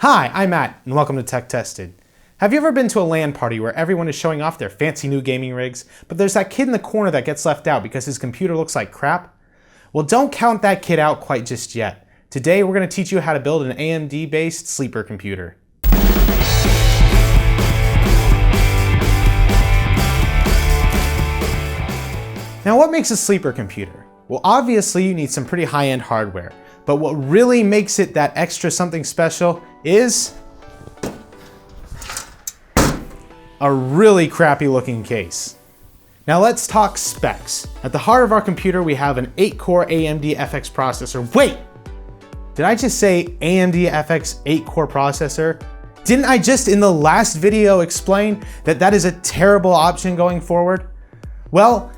Hi, I'm Matt, and welcome to Tech Tested. Have you ever been to a LAN party where everyone is showing off their fancy new gaming rigs, but there's that kid in the corner that gets left out because his computer looks like crap? Well, don't count that kid out quite just yet. Today, we're going to teach you how to build an AMD-based sleeper computer. Now, what makes a sleeper computer? Well, obviously, you need some pretty high-end hardware, but what really makes it that extra something special is a really crappy looking case. Now let's talk specs. At the heart of our computer, we have an 8-core AMD FX processor. Wait, did I just say AMD FX 8-core processor? Didn't I just in the last video explain that that is a terrible option going forward? Well,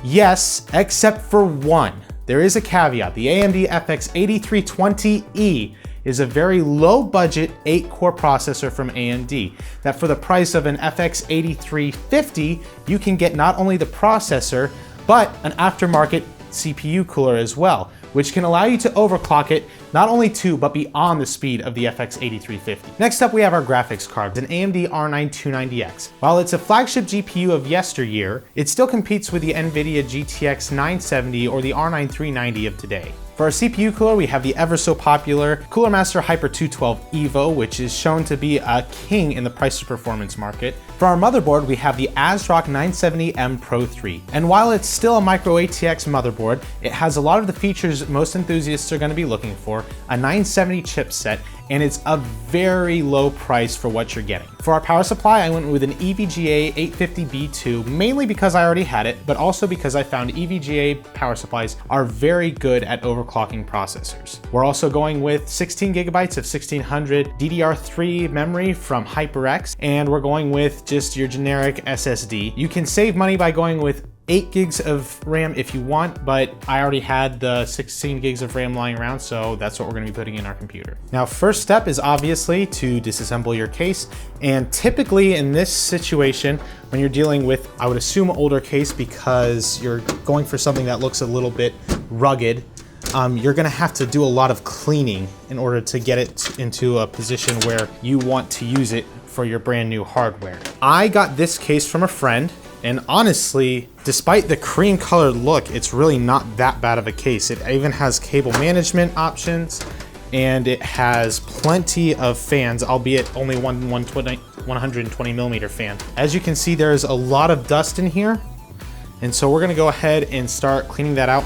yes, except for one. There is a caveat. The AMD FX 8320E is a very low budget 8-core processor from AMD that for the price of an FX 8350, you can get not only the processor, but an aftermarket CPU cooler as well, which can allow you to overclock it not only to, but beyond the speed of the FX 8350. Next up, we have our graphics card, an AMD R9 290X. While it's a flagship GPU of yesteryear, it still competes with the NVIDIA GTX 970 or the R9 390 of today. For our CPU cooler, we have the ever so popular Cooler Master Hyper 212 Evo, which is shown to be a king in the price to performance market. For our motherboard, we have the ASRock 970M Pro 3. And while it's still a micro ATX motherboard, it has a lot of the features most enthusiasts are going to be looking for, a 970 chipset, and it's a very low price for what you're getting. For our power supply, I went with an EVGA 850B2, mainly because I already had it, but also because I found EVGA power supplies are very good at overclocking processors. We're also going with 16 gigabytes of 1600 DDR3 memory from HyperX, and we're going with just your generic SSD. You can save money by going with 8 gigs of RAM if you want, but I already had the 16 gigs of RAM lying around, so that's what we're gonna be putting in our computer. Now, first step is obviously to disassemble your case, and typically in this situation, when you're dealing with, I would assume, older case because you're going for something that looks a little bit rugged, you're gonna have to do a lot of cleaning in order to get it into a position where you want to use it for your brand new hardware. I got this case from a friend, and honestly, despite the cream colored look, it's really not that bad of a case. It even has cable management options, and it has plenty of fans, albeit only one 120 millimeter fan. As you can see, there's a lot of dust in here, and so we're gonna go ahead and start cleaning that out.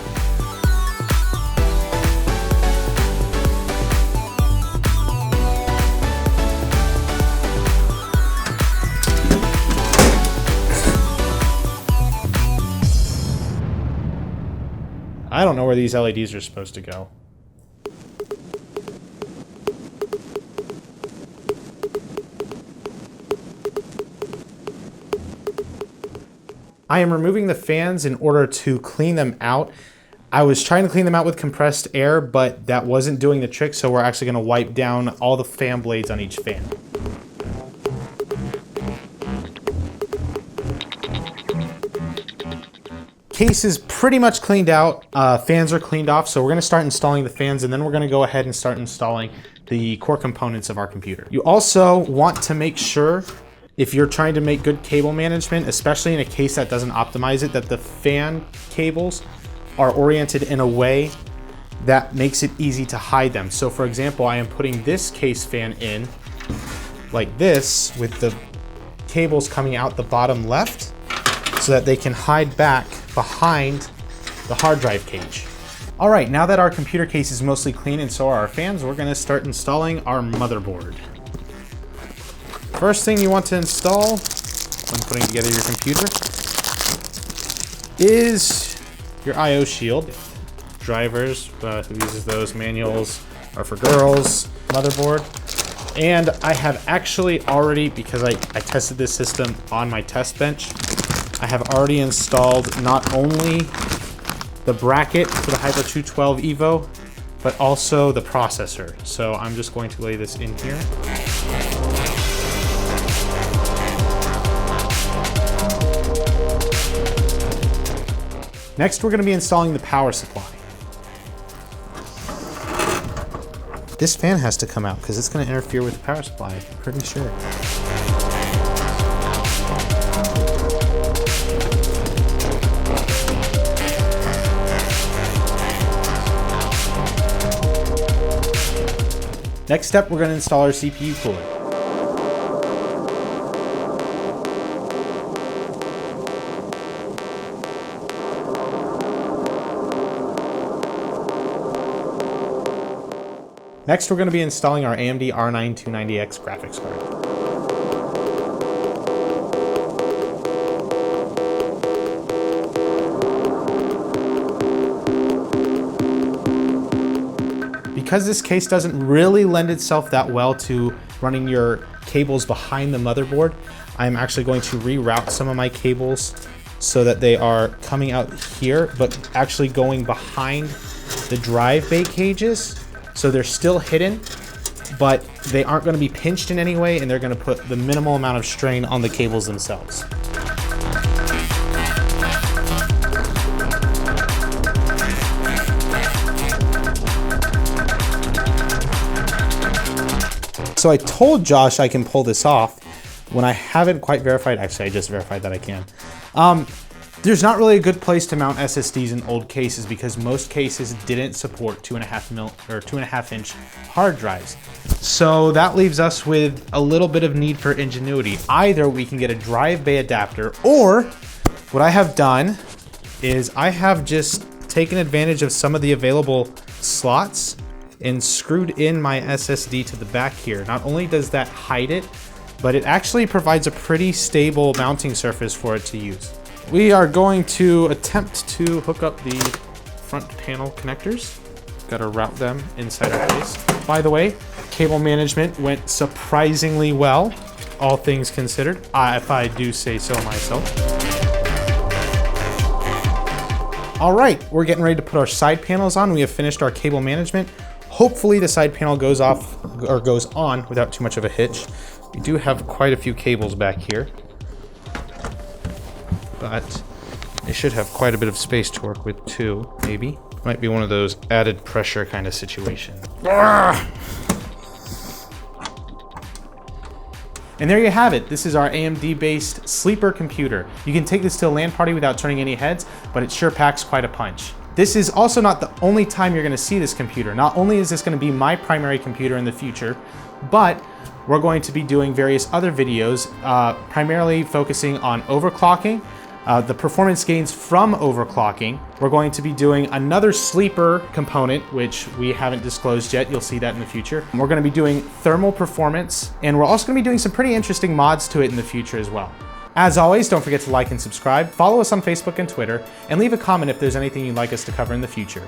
I don't know where these LEDs are supposed to go. I am removing the fans in order to clean them out. I was trying to clean them out with compressed air, but that wasn't doing the trick, so we're actually going to wipe down all the fan blades on each fan. Case is pretty much cleaned out, fans are cleaned off, so we're gonna start installing the fans, and then we're gonna go ahead and start installing the core components of our computer. You also want to make sure, if you're trying to make good cable management, especially in a case that doesn't optimize it, that the fan cables are oriented in a way that makes it easy to hide them. So for example, I am putting this case fan in like this with the cables coming out the bottom left so that they can hide back behind the hard drive cage. All right, now that our computer case is mostly clean and so are our fans, we're gonna start installing our motherboard. First thing you want to install when putting together your computer is your IO shield. Drivers, who uses those? Manuals are for girls. Motherboard. And I have actually already, because I tested this system on my test bench, I have already installed not only the bracket for the Hyper 212 Evo, but also the processor. So I'm just going to lay this in here. Next, we're going to be installing the power supply. This fan has to come out because it's going to interfere with the power supply, I'm pretty sure. Next step, we're going to install our CPU cooler. Next, we're going to be installing our AMD R9 290X graphics card. Because this case doesn't really lend itself that well to running your cables behind the motherboard, I'm actually going to reroute some of my cables so that they are coming out here, but actually going behind the drive bay cages. So they're still hidden, but they aren't going to be pinched in any way, and they're going to put the minimal amount of strain on the cables themselves. So I told Josh I can pull this off when I haven't quite verified. Actually, I just verified that I can. There's not really a good place to mount SSDs in old cases because most cases didn't support 2.5 inch hard drives. So that leaves us with a little bit of need for ingenuity. Either we can get a drive bay adapter, or what I have done is I have just taken advantage of some of the available slots and screwed in my SSD to the back here. Not only does that hide it, but it actually provides a pretty stable mounting surface for it to use. We are going to attempt to hook up the front panel connectors. Got to route them inside our case. By the way, cable management went surprisingly well, all things considered, if I do say so myself. All right, we're getting ready to put our side panels on. We have finished our cable management. Hopefully the side panel goes off or goes on without too much of a hitch. We do have quite a few cables back here, but it should have quite a bit of space to work with too, maybe. Might be one of those added pressure kind of situations. And there you have it. This is our AMD-based sleeper computer. You can take this to a LAN party without turning any heads, but it sure packs quite a punch. This is also not the only time you're gonna see this computer. Not only is this gonna be my primary computer in the future, but we're going to be doing various other videos, primarily focusing on overclocking, the performance gains from overclocking. We're going to be doing another sleeper component, which we haven't disclosed yet. You'll see that in the future. We're gonna be doing thermal performance, and we're also gonna be doing some pretty interesting mods to it in the future as well. As always, don't forget to like and subscribe, follow us on Facebook and Twitter, and leave a comment if there's anything you'd like us to cover in the future.